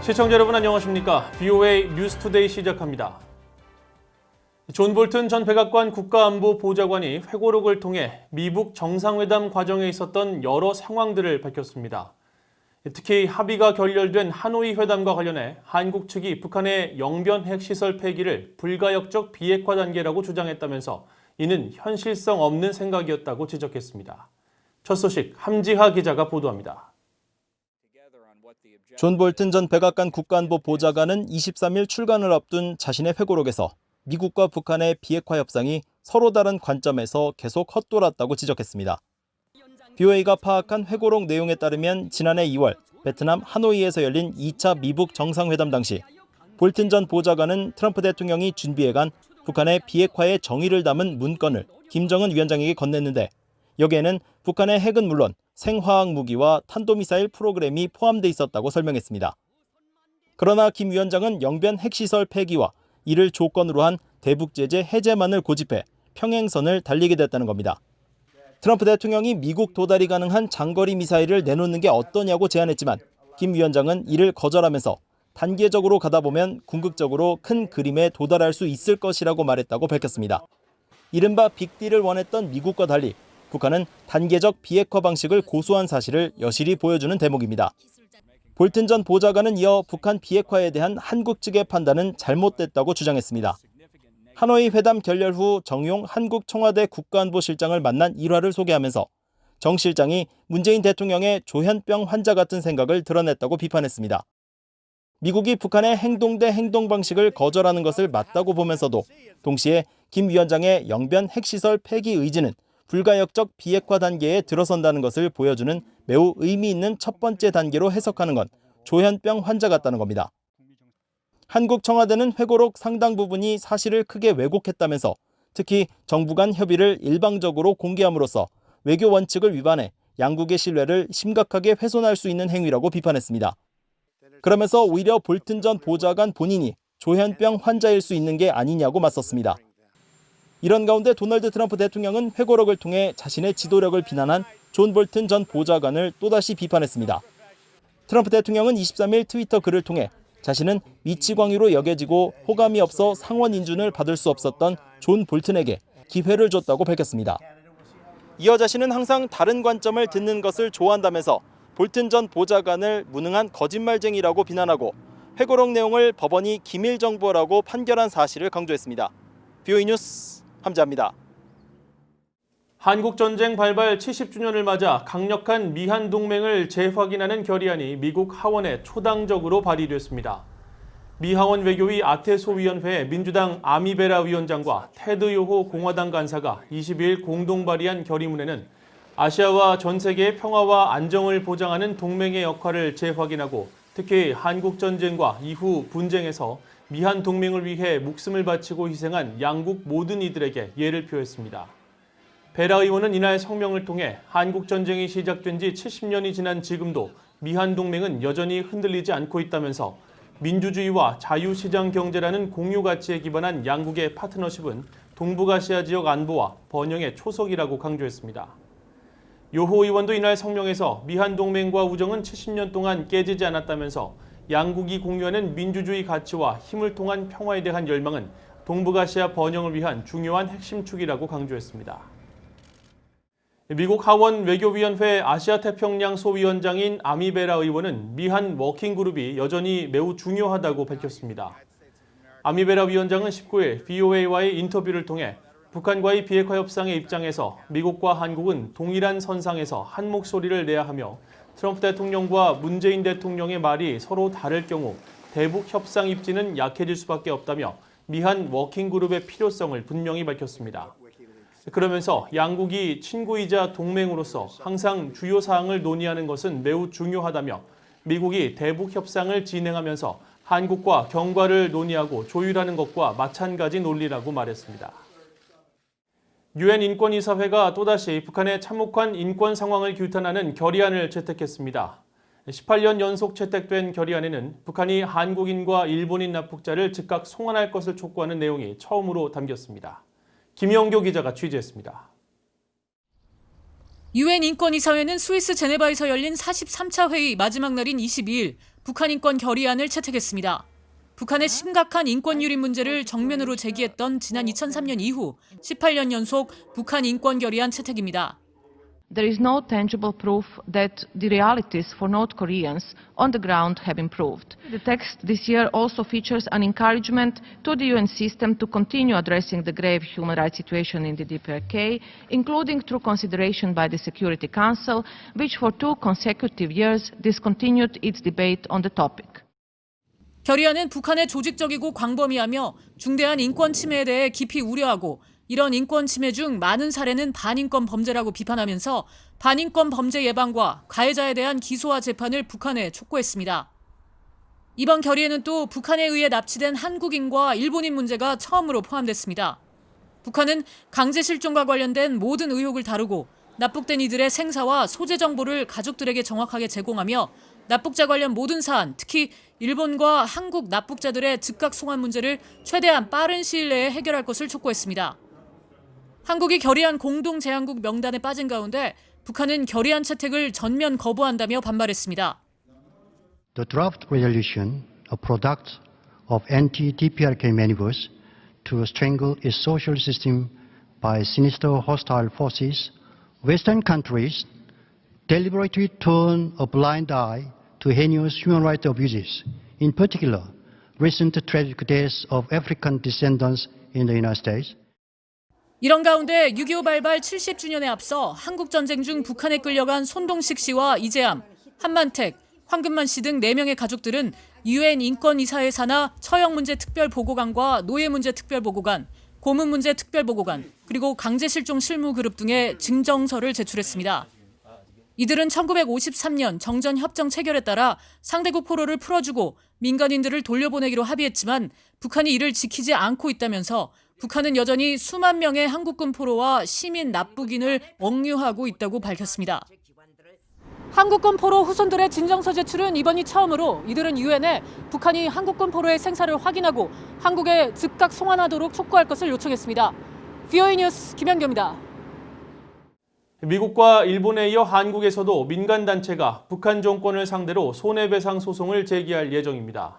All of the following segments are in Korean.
시청자 여러분 안녕하십니까? VOA 뉴스투데이 시작합니다. 존 볼튼 전 백악관 국가안보보좌관이 회고록을 통해 미북 정상회담 과정에 있었던 여러 상황들을 밝혔습니다. 특히 합의가 결렬된 하노이 회담과 관련해 한국 측이 북한의 영변 핵시설 폐기를 불가역적 비핵화 단계라고 주장했다면서 이는 현실성 없는 생각이었다고 지적했습니다. 첫 소식 함지하 기자가 보도합니다. 존 볼튼 전 백악관 국가안보보좌관은 23일 출간을 앞둔 자신의 회고록에서 미국과 북한의 비핵화 협상이 서로 다른 관점에서 계속 헛돌았다고 지적했습니다. VOA가 파악한 회고록 내용에 따르면 지난해 2월 베트남 하노이에서 열린 2차 미북 정상회담 당시 볼튼 전 보좌관은 트럼프 대통령이 준비해간 북한의 비핵화의 정의를 담은 문건을 김정은 위원장에게 건넸는데 여기에는 북한의 핵은 물론 생화학 무기와 탄도미사일 프로그램이 포함돼 있었다고 설명했습니다. 그러나 김 위원장은 영변 핵시설 폐기와 이를 조건으로 한 대북제재 해제만을 고집해 평행선을 달리게 됐다는 겁니다. 트럼프 대통령이 미국 도달이 가능한 장거리 미사일을 내놓는 게 어떠냐고 제안했지만 김 위원장은 이를 거절하면서 단계적으로 가다 보면 궁극적으로 큰 그림에 도달할 수 있을 것이라고 말했다고 밝혔습니다. 이른바 빅딜을 원했던 미국과 달리 북한은 단계적 비핵화 방식을 고수한 사실을 여실히 보여주는 대목입니다. 볼튼 전 보좌관은 이어 북한 비핵화에 대한 한국 측의 판단은 잘못됐다고 주장했습니다. 하노이 회담 결렬 후 정용 한국 청와대 국가안보실장을 만난 일화를 소개하면서 정 실장이 문재인 대통령의 조현병 환자 같은 생각을 드러냈다고 비판했습니다. 미국이 북한의 행동 대 행동 방식을 거절하는 것을 맞다고 보면서도 동시에 김 위원장의 영변 핵시설 폐기 의지는 불가역적 비핵화 단계에 들어선다는 것을 보여주는 매우 의미 있는 첫 번째 단계로 해석하는 건 조현병 환자 같다는 겁니다. 한국 청와대는 회고록 상당 부분이 사실을 크게 왜곡했다면서 특히 정부 간 협의를 일방적으로 공개함으로써 외교 원칙을 위반해 양국의 신뢰를 심각하게 훼손할 수 있는 행위라고 비판했습니다. 그러면서 오히려 볼튼 전 보좌관 본인이 조현병 환자일 수 있는 게 아니냐고 맞섰습니다. 이런 가운데 도널드 트럼프 대통령은 회고록을 통해 자신의 지도력을 비난한 존 볼튼 전 보좌관을 또다시 비판했습니다. 트럼프 대통령은 23일 트위터 글을 통해 자신은 미치광이로 여겨지고 호감이 없어 상원 인준을 받을 수 없었던 존 볼튼에게 기회를 줬다고 밝혔습니다. 이어 자신은 항상 다른 관점을 듣는 것을 좋아한다면서 볼튼 전 보좌관을 무능한 거짓말쟁이라고 비난하고 회고록 내용을 법원이 기밀 정보라고 판결한 사실을 강조했습니다. VOA 뉴스 함지하입니다. 한국전쟁 발발 70주년을 맞아 강력한 미한 동맹을 재확인하는 결의안이 미국 하원에 초당적으로 발의됐습니다. 미 하원 외교위 아테소위원회의 민주당 아미베라 위원장과 테드 요호 공화당 간사가 22일 공동 발의한 결의문에는 아시아와 전 세계의 평화와 안정을 보장하는 동맹의 역할을 재확인하고 특히 한국전쟁과 이후 분쟁에서 미한 동맹을 위해 목숨을 바치고 희생한 양국 모든 이들에게 예를 표했습니다. 베라 의원은 이날 성명을 통해 한국전쟁이 시작된 지 70년이 지난 지금도 미한 동맹은 여전히 흔들리지 않고 있다면서 민주주의와 자유시장 경제라는 공유 가치에 기반한 양국의 파트너십은 동북아시아 지역 안보와 번영의 초석이라고 강조했습니다. 요호 의원도 이날 성명에서 미한 동맹과 우정은 70년 동안 깨지지 않았다면서 양국이 공유하는 민주주의 가치와 힘을 통한 평화에 대한 열망은 동북아시아 번영을 위한 중요한 핵심 축이라고 강조했습니다. 미국 하원 외교위원회 아시아태평양 소위원장인 아미베라 의원은 미한 워킹그룹이 여전히 매우 중요하다고 밝혔습니다. 아미베라 위원장은 19일 VOA와의 인터뷰를 통해 북한과의 비핵화 협상의 입장에서 미국과 한국은 동일한 선상에서 한 목소리를 내야 하며 트럼프 대통령과 문재인 대통령의 말이 서로 다를 경우 대북 협상 입지는 약해질 수밖에 없다며 미한 워킹그룹의 필요성을 분명히 밝혔습니다. 그러면서 양국이 친구이자 동맹으로서 항상 주요 사항을 논의하는 것은 매우 중요하다며 미국이 대북 협상을 진행하면서 한국과 경과를 논의하고 조율하는 것과 마찬가지 논리라고 말했습니다. 유엔 인권이사회가 또다시 북한의 참혹한 인권 상황을 규탄하는 결의안을 채택했습니다. 18년 연속 채택된 결의안에는 북한이 한국인과 일본인 납북자를 즉각 송환할 것을 촉구하는 내용이 처음으로 담겼습니다. 김영교 기자가 취재했습니다. 유엔 인권이사회는 스위스 제네바에서 열린 43차 회의 마지막 날인 22일 북한 인권 결의안을 채택했습니다. 북한의 심각한 인권 유린 문제를 정면으로 제기했던 지난 2003년 이후 18년 연속 북한 인권 결의안 채택입니다. There is no tangible proof that the realities for North Koreans on the ground have improved. The text this year also features an encouragement to the UN system to continue addressing the grave human rights situation in the DPRK, including through consideration by the Security Council, which for 2 consecutive years discontinued its debate on the topic. 결의안은 북한의 조직적이고 광범위하며 중대한 인권 침해에 대해 깊이 우려하고 이런 인권 침해 중 많은 사례는 반인권 범죄라고 비판하면서 반인권 범죄 예방과 가해자에 대한 기소와 재판을 북한에 촉구했습니다. 이번 결의에는 또 북한에 의해 납치된 한국인과 일본인 문제가 처음으로 포함됐습니다. 북한은 강제 실종과 관련된 모든 의혹을 다루고 납북된 이들의 생사와 소재 정보를 가족들에게 정확하게 제공하며 납북자 관련 모든 사안, 특히 일본과 한국 납북자들의 즉각 송환 문제를 최대한 빠른 시일 내에 해결할 것을 촉구했습니다. 한국이 결의안 공동 제안국 명단에 빠진 가운데 북한은 결의안 채택을 전면 거부한다며 반발했습니다. The draft resolution, a product of anti-DPRK maneuvers to strangle its social system by sinister hostile forces, Western countries deliberately turn a blind eye to heinous human rights abuses, in particular, recent tragic deaths of African descendants in the United States. 이런 가운데 6.25 발발 70주년에 앞서 한국전쟁 중 북한에 끌려간 손동식 씨와 이재함, 한만택, 황금만 씨 등 4명의 가족들은 유엔 인권이사회 산하 처형문제특별보고관과 노예문제특별보고관, 고문문제특별보고관, 그리고 강제실종 실무그룹 등의 증정서를 제출했습니다. 이들은 1953년 정전협정 체결에 따라 상대국 포로를 풀어주고 민간인들을 돌려보내기로 합의했지만 북한이 이를 지키지 않고 있다면서 북한은 여전히 수만 명의 한국군 포로와 시민 납북인을 억류하고 있다고 밝혔습니다. 한국군 포로 후손들의 진정서 제출은 이번이 처음으로 이들은 유엔에 북한이 한국군 포로의 생사를 확인하고 한국에 즉각 송환하도록 촉구할 것을 요청했습니다. VOA 뉴스 김현경입니다. 미국과 일본에 이어 한국에서도 민간단체가 북한 정권을 상대로 손해배상 소송을 제기할 예정입니다.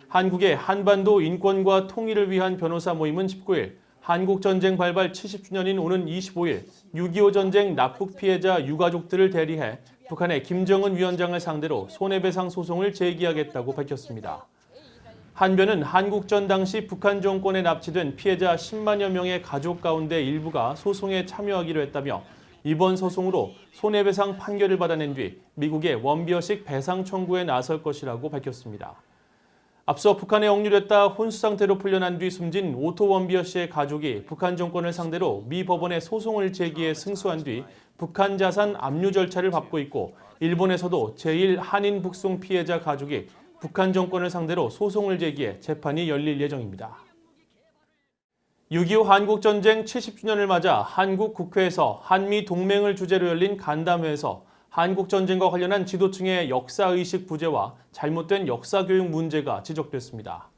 한국의 한반도 인권과 통일을 위한 변호사 모임은 19일 한국전쟁 발발 70주년인 오는 25일 6.25 전쟁 납북 피해자 유가족들을 대리해 북한의 김정은 위원장을 상대로 손해배상 소송을 제기하겠다고 밝혔습니다. 한변은 한국전 당시 북한 정권에 납치된 피해자 10만여 명의 가족 가운데 일부가 소송에 참여하기로 했다며 이번 소송으로 손해배상 판결을 받아낸 뒤 미국의 원비어식 배상 청구에 나설 것이라고 밝혔습니다. 앞서 북한에 억류됐다 혼수 상태로 풀려난 뒤 숨진 오토 원비어 씨의 가족이 북한 정권을 상대로 미 법원에 소송을 제기해 승소한 뒤 북한 자산 압류 절차를 밟고 있고 일본에서도 제1한인 북송 피해자 가족이 북한 정권을 상대로 소송을 제기해 재판이 열릴 예정입니다. 6.25 한국전쟁 70주년을 맞아 한국 국회에서 한미 동맹을 주제로 열린 간담회에서 한국전쟁과 관련한 지도층의 역사의식 부재와 잘못된 역사교육 문제가 지적됐습니다.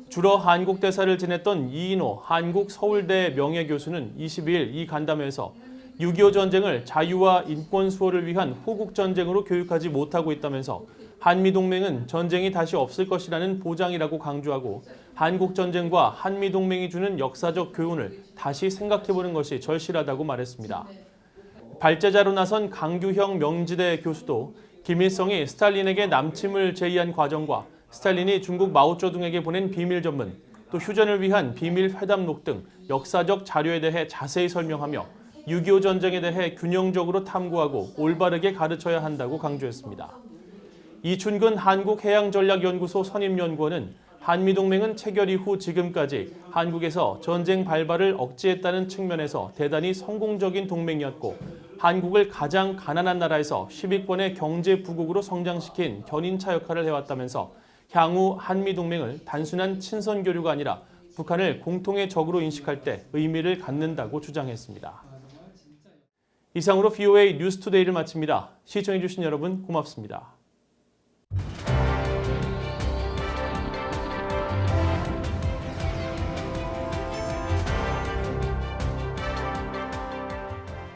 주로 한국 대사를 지냈던 이인호 한국서울대 명예교수는 22일 이 간담회에서 6.25 전쟁을 자유와 인권 수호를 위한 호국전쟁으로 교육하지 못하고 있다면서 한미동맹은 전쟁이 다시 없을 것이라는 보장이라고 강조하고 한국전쟁과 한미동맹이 주는 역사적 교훈을 다시 생각해보는 것이 절실하다고 말했습니다. 발제자로 나선 강규형 명지대 교수도 김일성이 스탈린에게 남침을 제의한 과정과 스탈린이 중국 마오쩌둥에게 보낸 비밀 전문, 또 휴전을 위한 비밀 회담록 등 역사적 자료에 대해 자세히 설명하며 6.25 전쟁에 대해 균형적으로 탐구하고 올바르게 가르쳐야 한다고 강조했습니다. 이춘근 한국해양전략연구소 선임연구원은 한미동맹은 체결 이후 지금까지 한국에서 전쟁 발발을 억제했다는 측면에서 대단히 성공적인 동맹이었고 한국을 가장 가난한 나라에서 10위권의 경제 부국으로 성장시킨 견인차 역할을 해왔다면서 향후 한미동맹을 단순한 친선 교류가 아니라 북한을 공통의 적으로 인식할 때 의미를 갖는다고 주장했습니다. 이상으로 VOA 뉴스투데이를 마칩니다. 시청해주신 여러분 고맙습니다.